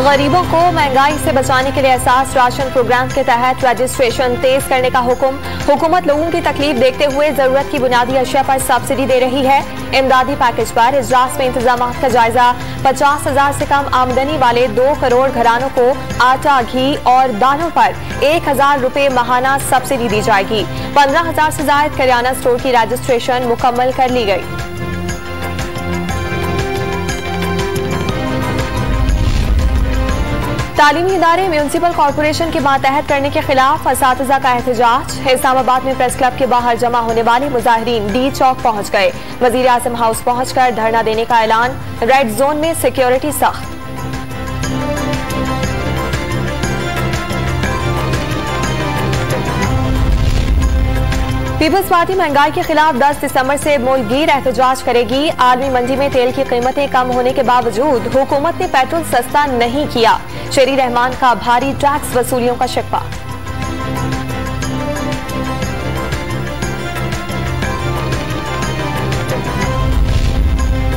गरीबों को महंगाई से बचाने के लिए एहसास राशन प्रोग्राम के तहत रजिस्ट्रेशन तेज करने का हुक्म। हुकूमत लोगों की तकलीफ देखते हुए जरूरत की बुनियादी अशिया पर सब्सिडी दे रही है। इमदादी पैकेज पर इजलास में इंतजाम का जायजा। 50,000 से कम आमदनी वाले 2 करोड़ घरानों को आटा, घी और दालों पर 1,000 रुपए माहाना सब्सिडी दी जाएगी। 15,000 से ज्यादा करियाना स्टोर की रजिस्ट्रेशन मुकम्मल कर ली गई। तालीमी इदारे म्यूनिसिपल कॉरपोरेशन के मातहत करने के खिलाफ असातिज़ा का एहतजाज। इस्लामाबाद में प्रेस क्लब के बाहर जमा होने वाले मुजाहिरीन डी चौक पहुंच गए। वजीर आज़म हाउस पहुंचकर धरना देने का ऐलान। रेड जोन में सिक्योरिटी सख्त। पीपल्स पार्टी महंगाई के खिलाफ 10 दिसंबर से मुल्कगीर एहतजाज करेगी। आलमी मंडी में तेल की कीमतें कम होने के बावजूद हुकूमत ने पेट्रोल सस्ता नहीं किया। शेरी रहमान का भारी टैक्स वसूलियों का शिकवा।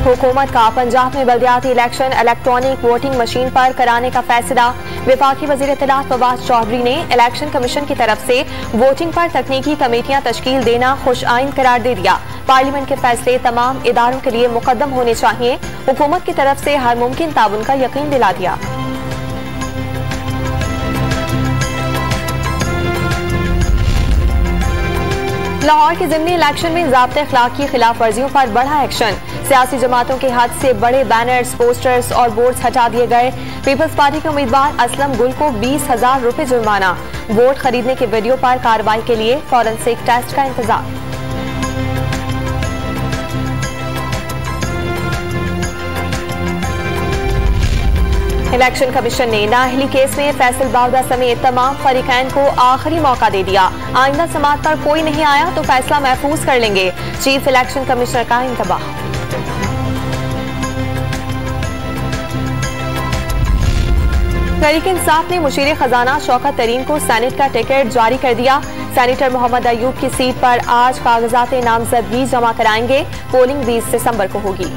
हुकूमत का पंजाब में बल्दियाती इलेक्शन इलेक्ट्रॉनिक वोटिंग मशीन पर कराने का फैसला। विफाकी वजीर इत्तलात फवाद चौधरी ने इलेक्शन कमीशन की तरफ से वोटिंग पर तकनीकी कमेटियां तश्कील देना खुश आइन करार दे दिया। पार्लियामेंट के फैसले तमाम इदारों के लिए मुकद्दम होने चाहिए। हुकूमत की तरफ से हर मुमकिन ताउन का यकीन दिला दिया। लाहौर के ज़िमनी इलेक्शन में ज़ाब्ते अखलाक की खिलाफ वर्जियों पर बड़ा एक्शन। सियासी जमातों के हद से बड़े बैनर्स, पोस्टर्स और बोर्ड्स हटा दिए गए। पीपल्स पार्टी के उम्मीदवार असलम गुल को 20,000 रुपए जुर्माना। वोट खरीदने के वीडियो पर कार्रवाई के लिए फॉरेंसिक टेस्ट का इंतजार। इलेक्शन कमीशन ने नाअहली केस में फैसल बावदा समेत तमाम फरीकैन को आखिरी मौका दे दिया। आइंदा समात पर कोई नहीं आया तो फैसला महफूज कर लेंगे। चीफ इलेक्शन कमिश्नर का इंतबाह। तहरीक इंसाफ ने मुशीर खजाना शौकत तरीन को सेनेट का टिकट जारी कर दिया। सेनेटर मोहम्मद अयूब की सीट पर आज कागजात नामजदगी जमा कराएंगे। पोलिंग 20 दिसंबर को होगी।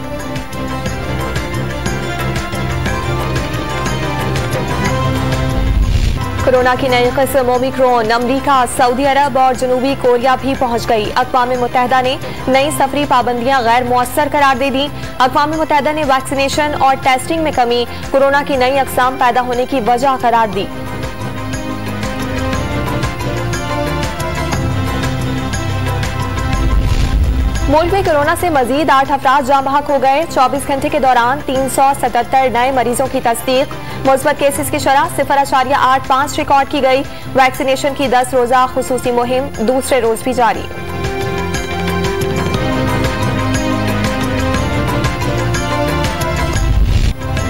कोरोना की नई किस्म ओमिक्रॉन अमरीका, सऊदी अरब और जनूबी कोरिया भी पहुंच गई। अक़वाम मुत्तहिदा ने नई सफरी पाबंदियां गैर मुअस्सर करार दे दी। अक़वाम मुत्तहिदा ने वैक्सीनेशन और टेस्टिंग में कमी कोरोना की नई अक़साम पैदा होने की वजह करार दी। मुल्क में कोरोना से मजीद 8 अफराद जाँ बहक हो गए। 24 घंटे के दौरान 377 नए मरीजों की तस्दीक। मुस्बत केसेस की शरह 0.85 रिकॉर्ड की गई। वैक्सीनेशन की 10 रोजा खुसूसी मुहिम दूसरे रोज भी जारी।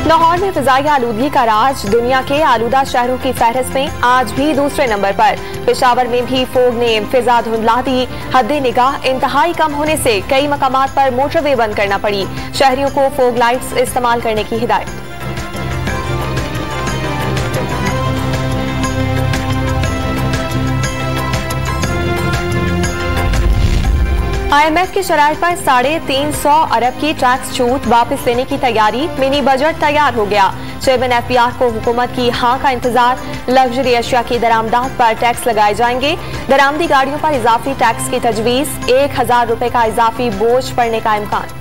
लाहौर में फिजाई आलूदगी का राज। दुनिया के आलूदा शहरों की फहरिस्त में आज भी दूसरे नंबर पर। पेशावर में भी फोग ने फिजा धुंधला दी। हद्दे निगाह इंतहाई कम होने से कई मकामात पर मोटरवे बंद करना पड़ी। शहरियों को फोग लाइट्स इस्तेमाल करने की हिदायत। IMF की शराइत पर 350 अरब की टैक्स छूट वापस लेने की तैयारी। मिनी बजट तैयार हो गया। चेयरमैन FBR को हुकूमत की हाँ का इंतजार। लग्जरी अशिया की दरामदात पर टैक्स लगाए जाएंगे। दरामदी गाड़ियों पर इजाफी टैक्स की तजवीज। 1,000 रुपए का इजाफी बोझ पड़ने का इम्कान।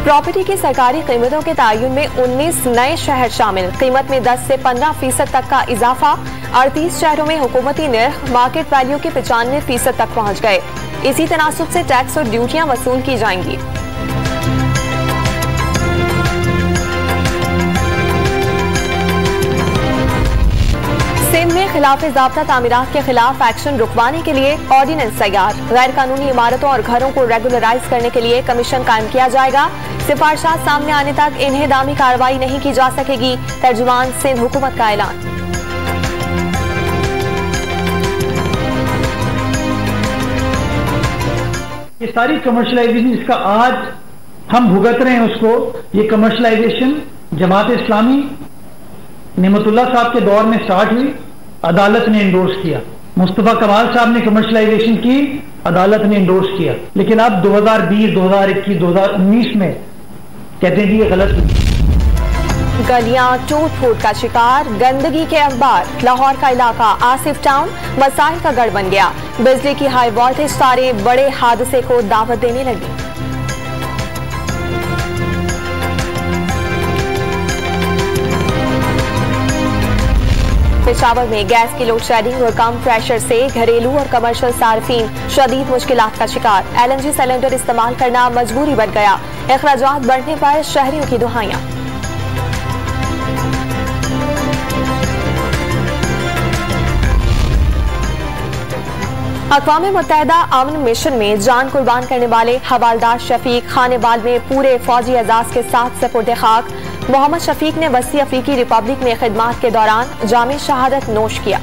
प्रॉपर्टी की सरकारी कीमतों के तयन में 19 नए शहर शामिल। कीमत में 10 से 15% तक का इजाफा। 38 शहरों में हुकूमती निर्ख मार्केट वैल्यू के 95% तक पहुंच गए। इसी तनासुब से टैक्स और ड्यूटियां वसूल की जाएंगी। सिंध में खिलाफ ज़ाब्ता तामीरात के खिलाफ एक्शन रुकवाने के लिए ऑर्डिनेंस तैयार। गैर कानूनी इमारतों और घरों को रेगुलराइज करने के लिए कमीशन कायम किया जाएगा। सिफारिशात सामने आने तक इन्हें दामी कार्रवाई नहीं की जा सकेगी। तर्जुमान सिंध हुकूमत का ऐलान। ये सारी कमर्शलाइजेशन जिसका आज हम भुगत रहे हैं उसको, ये कमर्शलाइजेशन जमात इस्लामी नेमतुल्लाह साहब के दौर में स्टार्ट हुई। अदालत ने इंडोर्स किया। मुस्तफा कमाल साहब ने कमर्शलाइजेशन की, अदालत ने इंडोर्स किया, लेकिन अब 2020, 2021, 2019 में कहते हैं कि ये गलत। गलियां टूट फूट का शिकार, गंदगी के अखबार, लाहौर का इलाका आसिफ टाउन मसाइल का गढ़ बन गया। बिजली की हाई वोल्टेज तारें बड़े हादसे को दावत देने लगी। पेशावर में गैस की लोड शेडिंग और कम प्रेशर से घरेलू और कमर्शियल सार्फिन शदीद मुश्किलात का शिकार। LNG सिलेंडर इस्तेमाल करना मजबूरी बन गया। अखराजात बढ़ने पर शहरियों की दुहाइयां। अक़वाम मुत्तहिदा अमन मिशन में जान कुर्बान करने वाले हवालदार शफीक खानेवाल में पूरे फौजी एजाज के साथ सपुर्द खाक। मोहम्मद शफीक ने वसी अफ्रीकी रिपब्लिक में खिदमात के दौरान जामे शहादत नोश किया।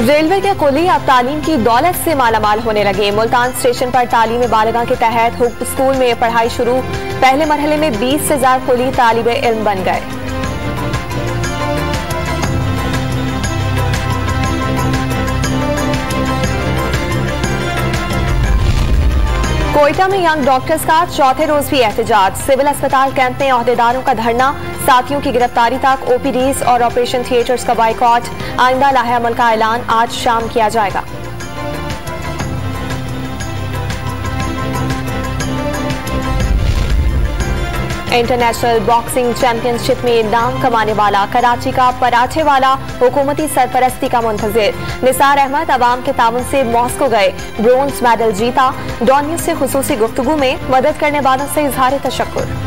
रेलवे के कुली अब तालीम की दौलत से मालामाल होने लगे। मुल्तान स्टेशन पर तालीम बालिगा के तहत स्कूल में पढ़ाई शुरू। पहले मरहले में 20 से ज्यादा कुली तालिबे इल्म बन गए। कोयटा में यंग डॉक्टर्स का चौथे रोज भी एहतजाज। सिविल अस्पताल कैंप में ओहदेदारों का धरना, साथियों की गिरफ्तारी तक। OPDs और ऑपरेशन थिएटर्स का बाइकॉट। आइंदा लाहे अमल का ऐलान आज शाम किया जाएगा। इंटरनेशनल बॉक्सिंग चैंपियनशिप में नाम कमाने वाला कराची का पराठे वाला हुकूमती सरपरस्ती का मुंतजिर। निसार अहमद अवाम के ताउन से मॉस्को गए, ब्रोंज मेडल जीता। डॉन न्यूज से खुसूसी गुफ्तगू में मदद करने वालों से इजहार तशक्कुर।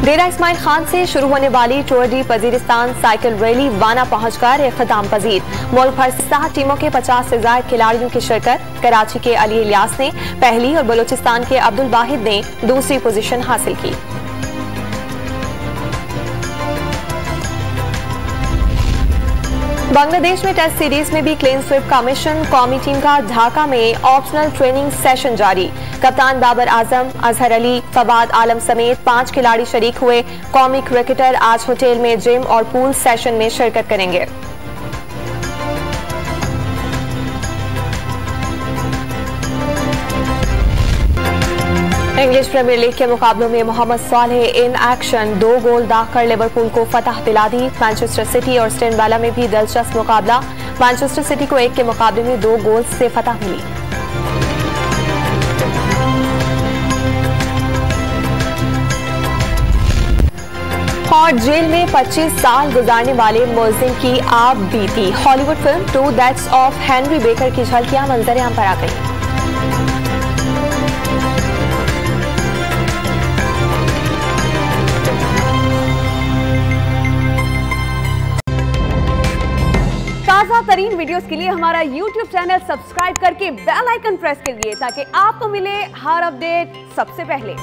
डेरा इस्माइल खान से शुरू होने वाली Tour de Waziristan cycle rally वाना पहुंचकर इख्तिताम पजीर। मुल्क भर से 7 टीमों के 50 से ज्यादा खिलाड़ियों की शिरकत। कराची के अली इलियास ने पहली और बलूचिस्तान के अब्दुल वाहिद ने दूसरी पोजीशन हासिल की। बांग्लादेश में टेस्ट सीरीज में भी क्लीन स्वीप का मिशन। कौमी टीम का ढाका में ऑप्शनल ट्रेनिंग सेशन जारी। कप्तान बाबर आजम, अजहर अली, फवाद आलम समेत 5 खिलाड़ी शरीक हुए। कौमी क्रिकेटर आज होटल में जिम और पूल सेशन में शिरकत करेंगे। इंग्लिश प्रीमियर लीग के मुकाबलों में Mohamed Salah in action 2 goal दागकर लिवरपूल को फतह दिला दी। मैनचेस्टर सिटी और एस्टन विला में भी दिलचस्प मुकाबला। मैनचेस्टर सिटी को 1 के मुकाबले में 2 गोल से फतह मिली। और जेल में 25 साल गुजारने वाले मुलजिम की आप बीती। Hollywood film 2 deaths of Henry baker की झलकियां मंजर आम पर आ गई। ताज़ा तरीन वीडियोस के लिए हमारा YouTube चैनल सब्सक्राइब करके बेल आइकन प्रेस करिए ताकि आपको मिले हर अपडेट सबसे पहले।